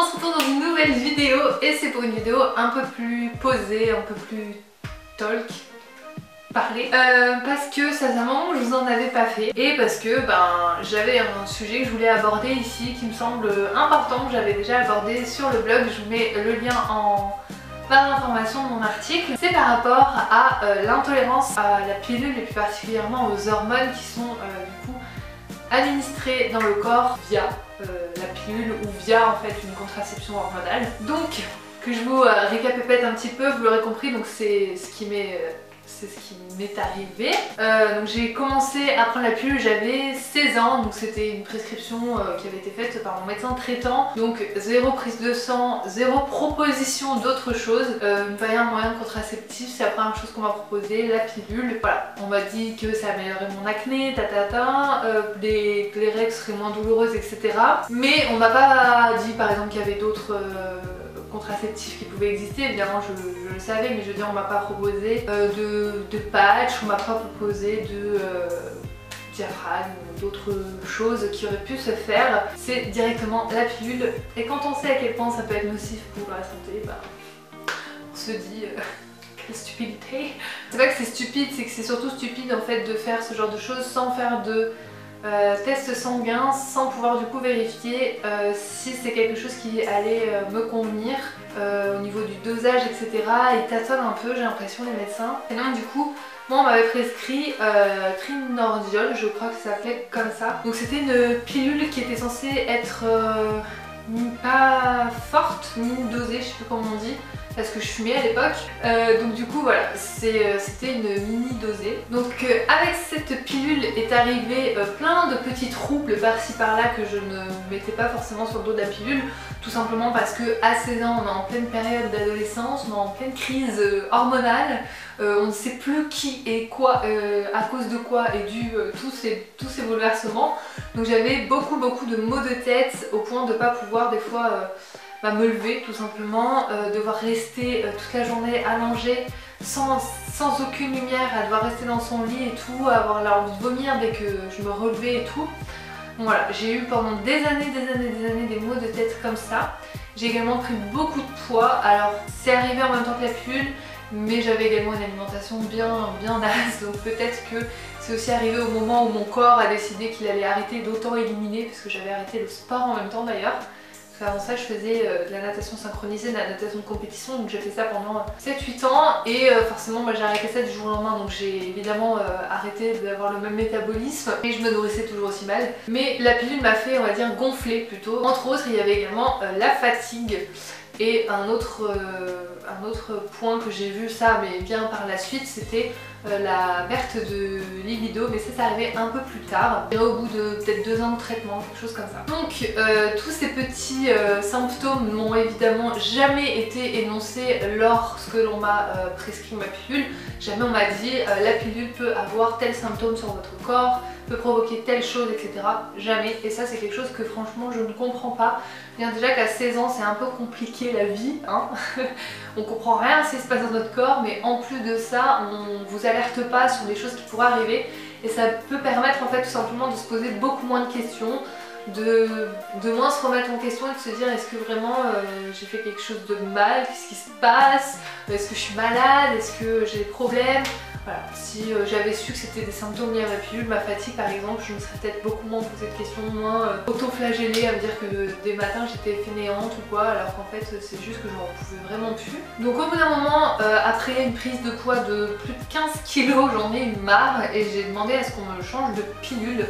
On se retrouve dans une nouvelle vidéo et c'est pour une vidéo un peu plus posée, un peu plus talk, parler. Parce que ça faisait un moment que je vous en avais pas fait et parce que j'avais un sujet que je voulais aborder ici qui me semble important, que j'avais déjà abordé sur le blog. Je vous mets le lien en barre d'information de mon article. C'est par rapport à l'intolérance à la pilule et plus particulièrement aux hormones qui sont du coup administrées dans le corps via la pilule ou via en fait une contraception hormonale. Donc que je vous récapépète un petit peu, vous l'aurez compris, donc c'est ce qui m'est arrivé. Donc j'ai commencé à prendre la pilule, j'avais 16 ans, donc c'était une prescription qui avait été faite par mon médecin traitant. Donc zéro prise de sang, zéro proposition d'autre chose. Un moyen contraceptif, c'est la première chose qu'on m'a proposé, la pilule. Voilà, on m'a dit que ça améliorait mon acné, les règles seraient moins douloureuses, etc. Mais on m'a pas dit par exemple qu'il y avait d'autres contraceptifs qui pouvaient exister. Évidemment je le savais, mais je veux dire on m'a pas proposé de patch, on m'a pas proposé de diaphragme ou d'autres choses qui auraient pu se faire. C'est directement la pilule et quand on sait à quel point ça peut être nocif pour la santé, on se dit quelle stupidité. C'est pas que c'est stupide, c'est que c'est surtout stupide en fait de faire ce genre de choses sans faire de test sanguin, sans pouvoir du coup vérifier si c'est quelque chose qui allait me convenir au niveau du dosage, etc. Ils tâtonnent un peu, j'ai l'impression, les médecins. Et donc du coup moi on m'avait prescrit trinordiol, je crois que ça s'appelait comme ça. Donc c'était une pilule qui était censée être pas forte ni dosée, je sais plus comment on dit, parce que je fumais à l'époque. Donc du coup voilà, c'était une mini dosée. Donc avec cette pilule est arrivé plein de petits troubles par-ci par-là que je ne mettais pas forcément sur le dos de la pilule, tout simplement parce que à 16 ans on est en pleine période d'adolescence, on est en pleine crise hormonale, on ne sait plus qui et quoi, à cause de quoi est dû tous ces bouleversements. Donc j'avais beaucoup de maux de tête au point de ne pas pouvoir des fois me lever tout simplement, devoir rester toute la journée allongée sans aucune lumière, à devoir rester dans son lit et tout, à avoir l'envie de vomir dès que je me relevais et tout. Donc voilà, j'ai eu pendant des années des maux de tête comme ça. J'ai également pris beaucoup de poids, alors c'est arrivé en même temps que la pilule, mais j'avais également une alimentation bien naze, donc peut-être que c'est aussi arrivé au moment où mon corps a décidé qu'il allait arrêter d'autant éliminer, parce que j'avais arrêté le sport en même temps d'ailleurs. Avant ça je faisais de la natation synchronisée, de la natation de compétition, donc j'ai fait ça pendant 7-8 ans et forcément j'ai arrêté ça du jour au lendemain, donc j'ai évidemment arrêté d'avoir le même métabolisme et je me nourrissais toujours aussi mal. Mais la pilule m'a fait, on va dire, gonfler plutôt. Entre autres il y avait également la fatigue et un autre point que j'ai vu ça mais bien par la suite, c'était la perte de libido, mais ça arrivait un peu plus tard, au bout de peut-être 2 ans de traitement, quelque chose comme ça. Donc tous ces petits symptômes n'ont évidemment jamais été énoncés lorsque l'on m'a prescrit ma pilule. Jamais on m'a dit la pilule peut avoir tel symptôme sur votre corps, peut provoquer telle chose, etc. Jamais. Et ça c'est quelque chose que franchement je ne comprends pas. Bien déjà qu'à 16 ans c'est un peu compliqué la vie, hein. On comprend rien à ce qui se passe dans notre corps, mais en plus de ça on vous alerte pas sur des choses qui pourraient arriver et ça peut permettre en fait tout simplement de se poser beaucoup moins de questions, de moins se remettre en question et de se dire est-ce que vraiment j'ai fait quelque chose de mal, qu'est-ce qui se passe, est-ce que je suis malade, est-ce que j'ai des problèmes. Voilà, si j'avais su que c'était des symptômes liés à la pilule, ma fatigue par exemple, je me serais peut-être beaucoup moins posé de questions, moins auto-flagellée à me dire que des matins j'étais fainéante ou quoi, alors qu'en fait c'est juste que j'en pouvais vraiment plus. Donc au bout d'un moment, après une prise de poids de plus de 15 kilos, j'en ai eu marre et j'ai demandé à ce qu'on me change de pilule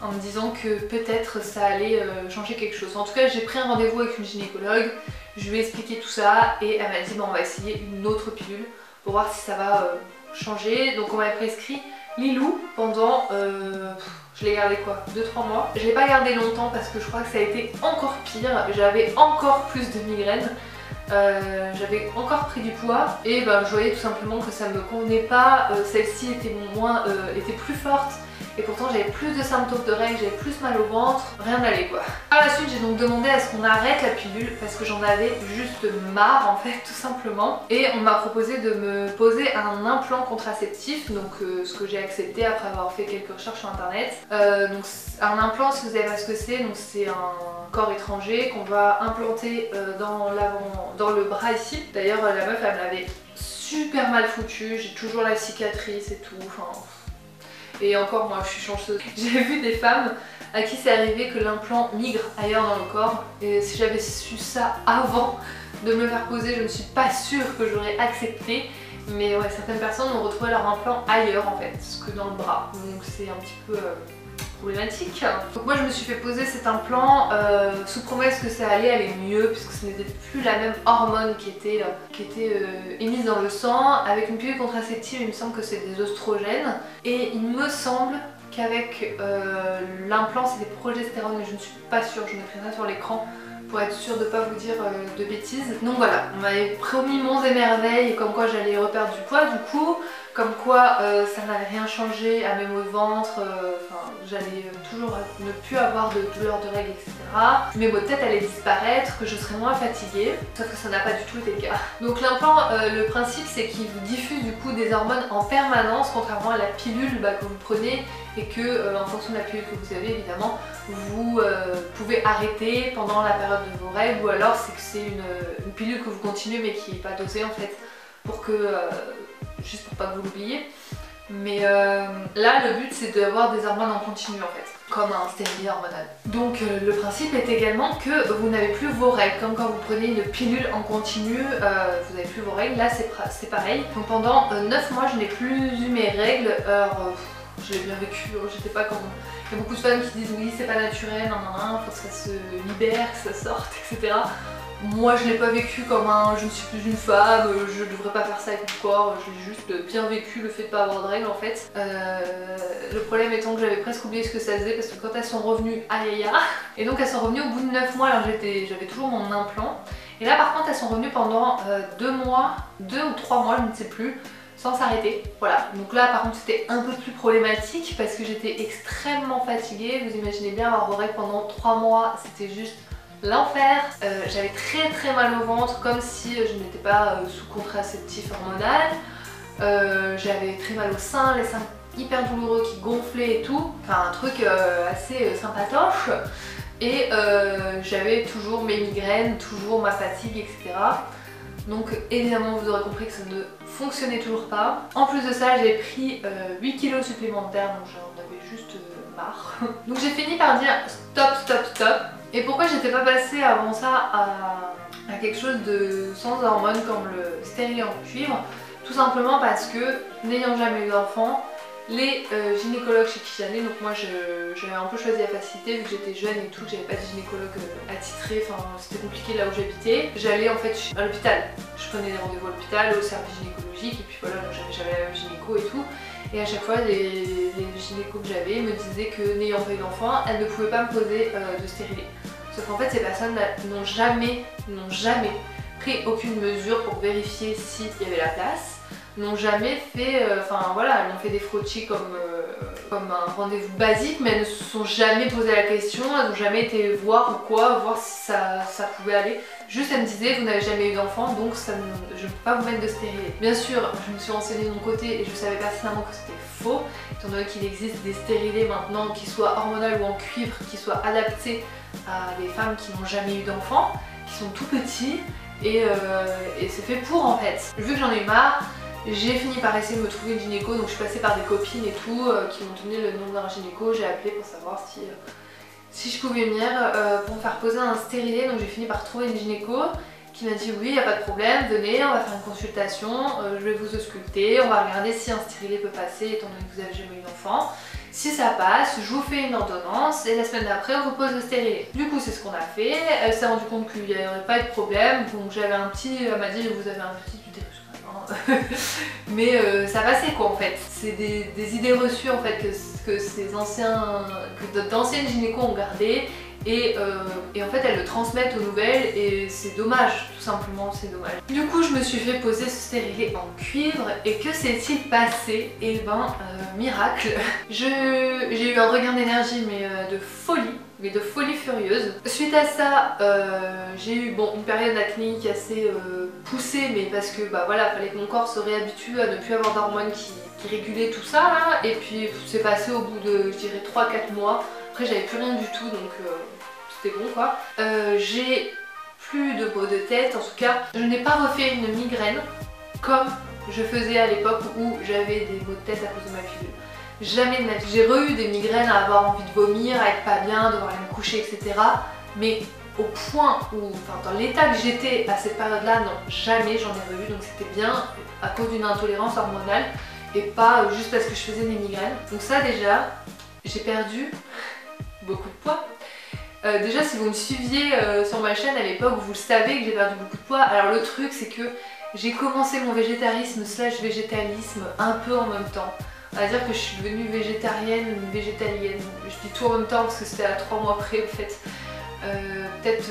en me disant que peut-être ça allait changer quelque chose. En tout cas j'ai pris un rendez-vous avec une gynécologue, je lui ai expliqué tout ça et elle m'a dit on va essayer une autre pilule pour voir si ça va changer. Donc on m'avait prescrit Lilou pendant, je l'ai gardé quoi, 2-3 mois. Je l'ai pas gardé longtemps parce que je crois que ça a été encore pire, j'avais encore plus de migraines. J'avais encore pris du poids et je voyais tout simplement que ça me convenait pas. Celle-ci était plus forte et pourtant j'avais plus de symptômes de règles, j'avais plus mal au ventre, rien n'allait quoi. Par la suite j'ai donc demandé à ce qu'on arrête la pilule parce que j'en avais juste marre en fait tout simplement, et on m'a proposé de me poser un implant contraceptif, donc ce que j'ai accepté après avoir fait quelques recherches sur internet. Donc un implant, si vous savez pas ce que c'est, donc c'est un corps étranger qu'on va implanter dans le bras ici. D'ailleurs la meuf elle me l'avait super mal foutu, j'ai toujours la cicatrice et tout, enfin... Et encore moi je suis chanceuse. J'ai vu des femmes à qui c'est arrivé que l'implant migre ailleurs dans le corps, et si j'avais su ça avant de me le faire poser, je ne suis pas sûre que j'aurais accepté. Mais ouais, certaines personnes ont retrouvé leur implant ailleurs en fait que dans le bras, donc c'est un petit peu problématique. Donc moi je me suis fait poser cet implant sous promesse que ça allait aller mieux puisque ce n'était plus la même hormone qui était émise dans le sang. Avec une pilule contraceptive, il me semble que c'est des oestrogènes, et il me semble qu'avec l'implant c'est des progestérone, mais je ne suis pas sûre, je mettrai ça sur l'écran pour être sûre de ne pas vous dire de bêtises. Donc voilà, on m'avait promis monts et merveilles, comme quoi j'allais reperdre du poids du coup, comme quoi ça n'avait rien changé à mes maux de ventre, j'allais toujours ne plus avoir de douleurs de règles, etc. Mes maux de tête allaient disparaître, que je serais moins fatiguée, sauf que ça n'a pas du tout été le cas. Donc l'implant, le principe c'est qu'il vous diffuse du coup des hormones en permanence, contrairement à la pilule que vous prenez, et que en fonction de la pilule que vous avez évidemment, vous pouvez arrêter pendant la période de vos règles, ou alors c'est que c'est une pilule que vous continuez mais qui n'est pas dosée en fait, pour que juste pour pas que vous l'oubliez. Mais là le but c'est d'avoir des hormones en continu en fait, comme un stérilet hormonal. Donc le principe est également que vous n'avez plus vos règles, comme quand vous prenez une pilule en continu, vous n'avez plus vos règles, là c'est pareil. Donc pendant 9 mois je n'ai plus eu mes règles. Je l'ai bien vécu, j'étais pas comme... Il y a beaucoup de femmes qui disent oui c'est pas naturel, faut que ça se libère, que ça sorte, etc. Moi je l'ai pas vécu comme un je ne suis plus une femme, je devrais pas faire ça avec mon corps, j'ai juste bien vécu le fait de pas avoir de règles en fait. Le problème étant que j'avais presque oublié ce que ça faisait parce que quand elles sont revenues, aïe aïe aïe, et donc elles sont revenues au bout de 9 mois, alors j'avais toujours mon implant. Et là par contre elles sont revenues pendant 2 mois, 2 ou 3 mois, je ne sais plus, sans s'arrêter. Voilà, donc là par contre c'était un peu plus problématique parce que j'étais extrêmement fatiguée. Vous imaginez bien avoir vos règles pendant 3 mois, c'était juste l'enfer. J'avais très mal au ventre, comme si je n'étais pas sous contraceptif hormonal. J'avais très mal au sein, les seins hyper douloureux qui gonflaient et tout. Enfin un truc assez sympatoche. Et j'avais toujours mes migraines, toujours ma fatigue, etc. Donc évidemment vous aurez compris que ça ne fonctionnait toujours pas. En plus de ça j'ai pris 8 kilos supplémentaires, donc j'en avais juste marre. Donc j'ai fini par dire stop. Et pourquoi j'étais pas passée avant ça à quelque chose de sans hormones comme le stérilet en cuivre? Tout simplement parce que n'ayant jamais eu d'enfant, les gynécologues chez qui j'allais, donc moi j'avais un peu choisi la facilité vu que j'étais jeune et tout, que j'avais pas de gynécologue attitré, enfin c'était compliqué là où j'habitais. J'allais en fait à l'hôpital, je prenais des rendez-vous à l'hôpital, au service gynécologique, et puis voilà, j'avais la même gynéco et tout. Et à chaque fois les gynécos que j'avais me disaient que n'ayant pas eu d'enfant, elles ne pouvaient pas me poser de stérilet. Sauf qu'en fait ces personnes n'ont jamais pris aucune mesure pour vérifier s'il y avait la place, n'ont jamais fait, elles ont fait des frottis comme un rendez-vous basique, mais elles ne se sont jamais posé la question, elles n'ont jamais été voir si ça pouvait aller. Juste elles me disaient vous n'avez jamais eu d'enfant, donc je ne peux pas vous mettre de stérilet. Bien sûr je me suis renseignée de mon côté et je savais pertinemment que c'était faux, étant donné qu'il existe des stérilets maintenant qui soient hormonaux ou en cuivre, qui soient adaptés à des femmes qui n'ont jamais eu d'enfant, qui sont tout petits, et c'est fait pour en fait. Vu que j'en ai eu marre, j'ai fini par essayer de me trouver une gynéco, donc je suis passée par des copines et tout qui m'ont donné le nom d'un gynéco. J'ai appelé pour savoir si je pouvais venir pour me faire poser un stérilet, donc j'ai fini par trouver une gynéco qui m'a dit oui, il n'y a pas de problème, venez, on va faire une consultation, je vais vous ausculter, on va regarder si un stérilet peut passer étant donné que vous n'avez jamais eu d'enfant. Si ça passe, je vous fais une ordonnance et la semaine d'après on vous pose le stérilet. Du coup c'est ce qu'on a fait, elle s'est rendue compte qu'il n'y aurait pas de problème, donc j'avais elle m'a dit vous avez un petit utérus quand même, mais ça passait quoi en fait. C'est des idées reçues en fait que d'anciennes gynécos ont gardé, et en fait elles le transmettent aux nouvelles et c'est dommage, tout simplement c'est dommage. Du coup je me suis fait poser ce stérilet en cuivre et que s'est-il passé? Et ben miracle, j'ai eu un regain d'énergie mais de folie furieuse. Suite à ça, j'ai eu une période acnéique assez poussée, mais parce que bah voilà, fallait que mon corps se réhabitue à ne plus avoir d'hormones qui régulaient tout ça là, et puis c'est passé au bout de je dirais 3-4 mois. Après j'avais plus rien du tout donc c'était bon quoi. J'ai plus de maux de tête, en tout cas je n'ai pas refait une migraine comme je faisais à l'époque où j'avais des maux de tête à cause de ma pilule. Jamais de ma vie. J'ai eu des migraines à avoir envie de vomir, à être pas bien, devoir aller me coucher, etc. Mais au point où, enfin dans l'état que j'étais à cette période-là, non, jamais j'en ai eu. Donc c'était bien à cause d'une intolérance hormonale et pas juste parce que je faisais des migraines. Donc ça déjà, j'ai perdu beaucoup de poids. Déjà si vous me suiviez sur ma chaîne à l'époque, vous le savez que j'ai perdu beaucoup de poids. Alors le truc c'est que j'ai commencé mon végétarisme / végétalisme un peu en même temps. On va dire que je suis devenue végétarienne, végétalienne. Je dis tout en même temps parce que c'était à 3 mois près en fait. Peut-être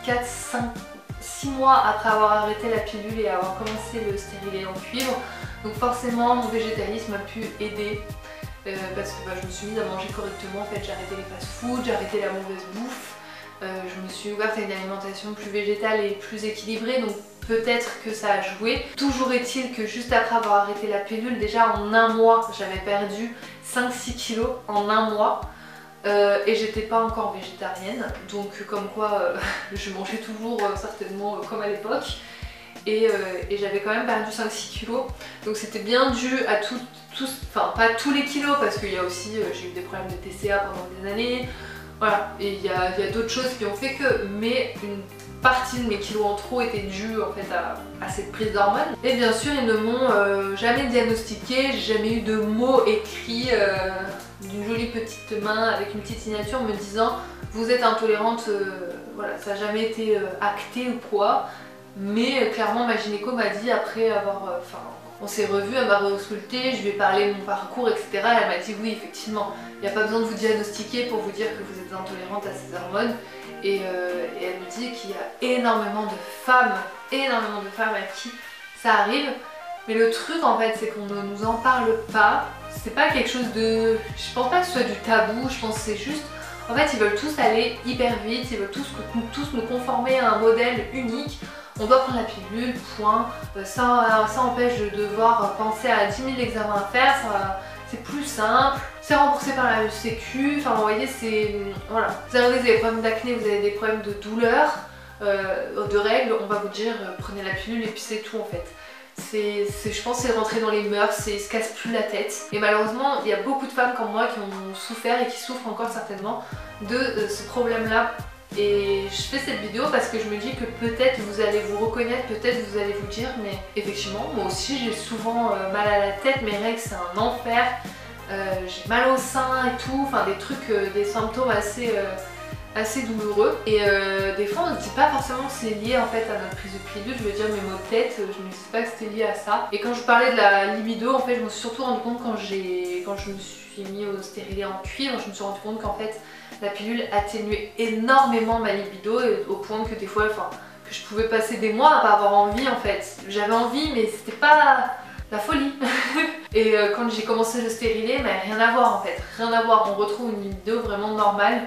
4, 5, 6 mois après avoir arrêté la pilule et avoir commencé le stérilet en cuivre. Donc forcément mon végétalisme a pu aider parce que je me suis mise à manger correctement. En fait j'ai arrêté les fast-food, j'ai arrêté la mauvaise bouffe. Je me suis ouverte à une alimentation plus végétale et plus équilibrée, donc peut-être que ça a joué. Toujours est-il que juste après avoir arrêté la pilule, déjà en un mois, j'avais perdu 5-6 kilos en un mois. Et j'étais pas encore végétarienne, donc comme quoi je mangeais toujours certainement comme à l'époque. Et j'avais quand même perdu 5-6 kilos. Donc c'était bien dû à enfin pas tous les kilos, parce qu'il y a aussi, j'ai eu des problèmes de TCA pendant des années. Voilà, et il y a d'autres choses qui ont fait que, mais une partie de mes kilos en trop était due en fait à cette prise d'hormones. Et bien sûr ils ne m'ont jamais diagnostiqué, j'ai jamais eu de mots écrits d'une jolie petite main avec une petite signature me disant vous êtes intolérante, voilà, ça n'a jamais été acté ou quoi. Mais clairement ma gynéco m'a dit après avoir, on s'est revu, elle m'a ausculté, je lui ai parlé de mon parcours, etc. Elle m'a dit oui effectivement, il n'y a pas besoin de vous diagnostiquer pour vous dire que vous êtes intolérante à ces hormones. Et elle me dit qu'il y a énormément de femmes à qui ça arrive. Mais le truc en fait c'est qu'on ne nous en parle pas. C'est pas quelque chose de... Je pense pas que ce soit du tabou, je pense que c'est juste... En fait ils veulent tous aller hyper vite, ils veulent tous nous conformer à un modèle unique. On doit prendre la pilule, point. Ça empêche de devoir penser à 10 000 examens à faire, c'est plus simple. C'est remboursé par la sécu, enfin vous voyez c'est... Voilà. Vous avez des problèmes d'acné, vous avez des problèmes de douleur, de règles, on va vous dire prenez la pilule et puis c'est tout en fait. Je pense que c'est rentrer dans les mœurs, c'est se casse plus la tête. Et malheureusement il y a beaucoup de femmes comme moi qui ont souffert et qui souffrent encore certainement de ce problème là. Et je fais cette vidéo parce que je me dis que peut-être vous allez vous reconnaître, peut-être vous allez vous dire mais effectivement moi aussi j'ai souvent mal à la tête, mes règles c'est un enfer, j'ai mal au sein et tout, enfin des trucs, des symptômes assez douloureux. Et des fois on ne se dit pas forcément que c'est lié en fait à notre prise de pilule, je veux dire mes maux de tête, je ne me disais pas que c'était lié à ça. Et quand je parlais de la libido en fait je me suis surtout rendu compte quand je me suis mis au stérilet en cuivre, je me suis rendu compte qu'en fait la pilule atténuait énormément ma libido au point que des fois, que je pouvais passer des mois à pas avoir envie en fait. J'avais envie mais c'était pas la folie. Et quand j'ai commencé le stérilet, mais rien à voir en fait, rien à voir. On retrouve une libido vraiment normale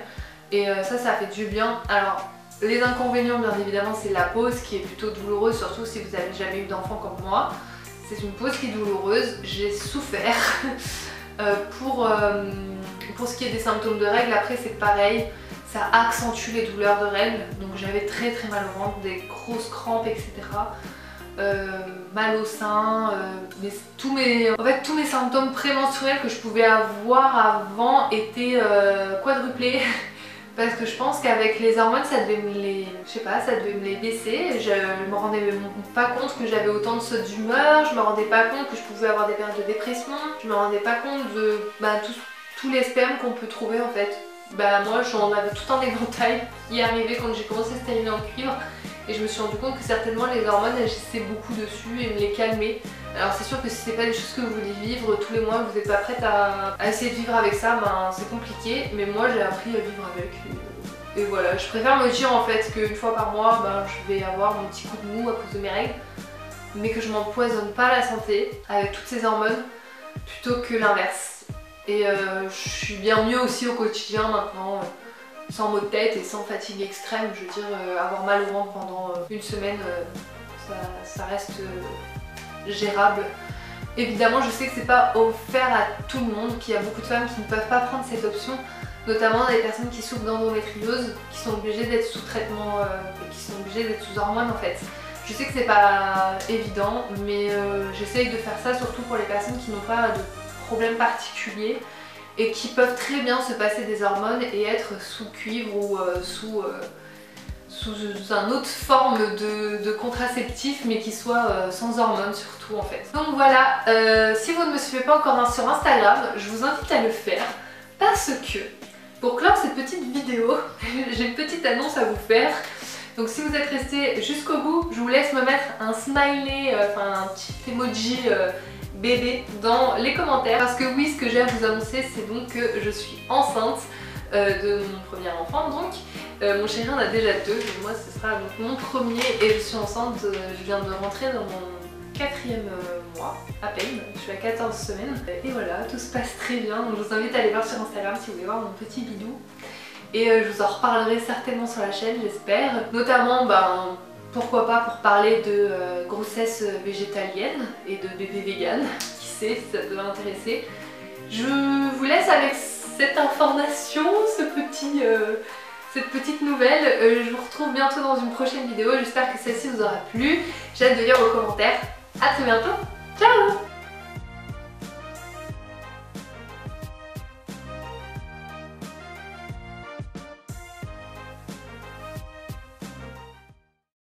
et ça fait du bien. Alors les inconvénients bien évidemment c'est la pause qui est plutôt douloureuse, surtout si vous n'avez jamais eu d'enfant comme moi. C'est une pause qui est douloureuse, j'ai souffert. Pour ce qui est des symptômes de règles, après c'est pareil, ça accentue les douleurs de règles, donc j'avais très mal au ventre, des grosses crampes, etc. Mal au sein, tous mes symptômes prémenstruels que je pouvais avoir avant étaient quadruplés. Parce que je pense qu'avec les hormones ça devait me les... Je sais pas, ça devait me les baisser. Je me rendais pas compte que j'avais autant de sautes d'humeur, je me rendais pas compte que je pouvais avoir des périodes de dépression, je me rendais pas compte de tous les spermes qu'on peut trouver en fait. Moi j'en avais tout un éventail qui est arrivé quand j'ai commencé à stériliser en cuivre. Et je me suis rendu compte que certainement les hormones agissaient beaucoup dessus et me les calmaient. Alors c'est sûr que si c'est pas des choses que vous voulez vivre tous les mois, que vous n'êtes pas prête à essayer de vivre avec ça, c'est compliqué. Mais moi j'ai appris à vivre avec. Et voilà, je préfère me dire en fait qu'une fois par mois, ben, je vais avoir mon petit coup de mou à cause de mes règles, mais que je m'empoisonne pas la santé avec toutes ces hormones plutôt que l'inverse. Et je suis bien mieux aussi au quotidien maintenant, sans maux de tête et sans fatigue extrême. Je veux dire, avoir mal au ventre pendant une semaine, ça reste gérable. Évidemment, je sais que c'est pas offert à tout le monde, qu'il y a beaucoup de femmes qui ne peuvent pas prendre cette option, notamment les personnes qui souffrent d'endométriose, qui sont obligées d'être sous traitement, qui sont obligées d'être sous hormones en fait. Je sais que c'est pas évident, mais j'essaye de faire ça surtout pour les personnes qui n'ont pas de problème particulier et qui peuvent très bien se passer des hormones et être sous cuivre ou sous une autre forme de contraceptif, mais qui soit sans hormones surtout en fait. Donc voilà, si vous ne me suivez pas encore sur Instagram, je vous invite à le faire parce que pour clore cette petite vidéo, j'ai une petite annonce à vous faire. Donc si vous êtes resté jusqu'au bout, je vous laisse me mettre un smiley, enfin un petit emoji bébé dans les commentaires. Parce que oui, ce que j'ai à vous annoncer, c'est donc que je suis enceinte de mon premier enfant. Donc mon chéri en a déjà 2, et moi ce sera donc mon premier et je suis enceinte, je viens de rentrer dans mon 4e mois à peine, je suis à 14 semaines. Et voilà, tout se passe très bien, donc je vous invite à aller voir sur Instagram si vous voulez voir mon petit bidou. Et je vous en reparlerai certainement sur la chaîne, j'espère. Notamment, ben, pourquoi pas pour parler de grossesse végétalienne et de bébé vegan. Qui sait si ça peut m'intéresser. Je vous laisse avec cette information, cette petite nouvelle. Je vous retrouve bientôt dans une prochaine vidéo. J'espère que celle-ci vous aura plu. J'ai hâte de lire vos commentaires. A très bientôt. Ciao!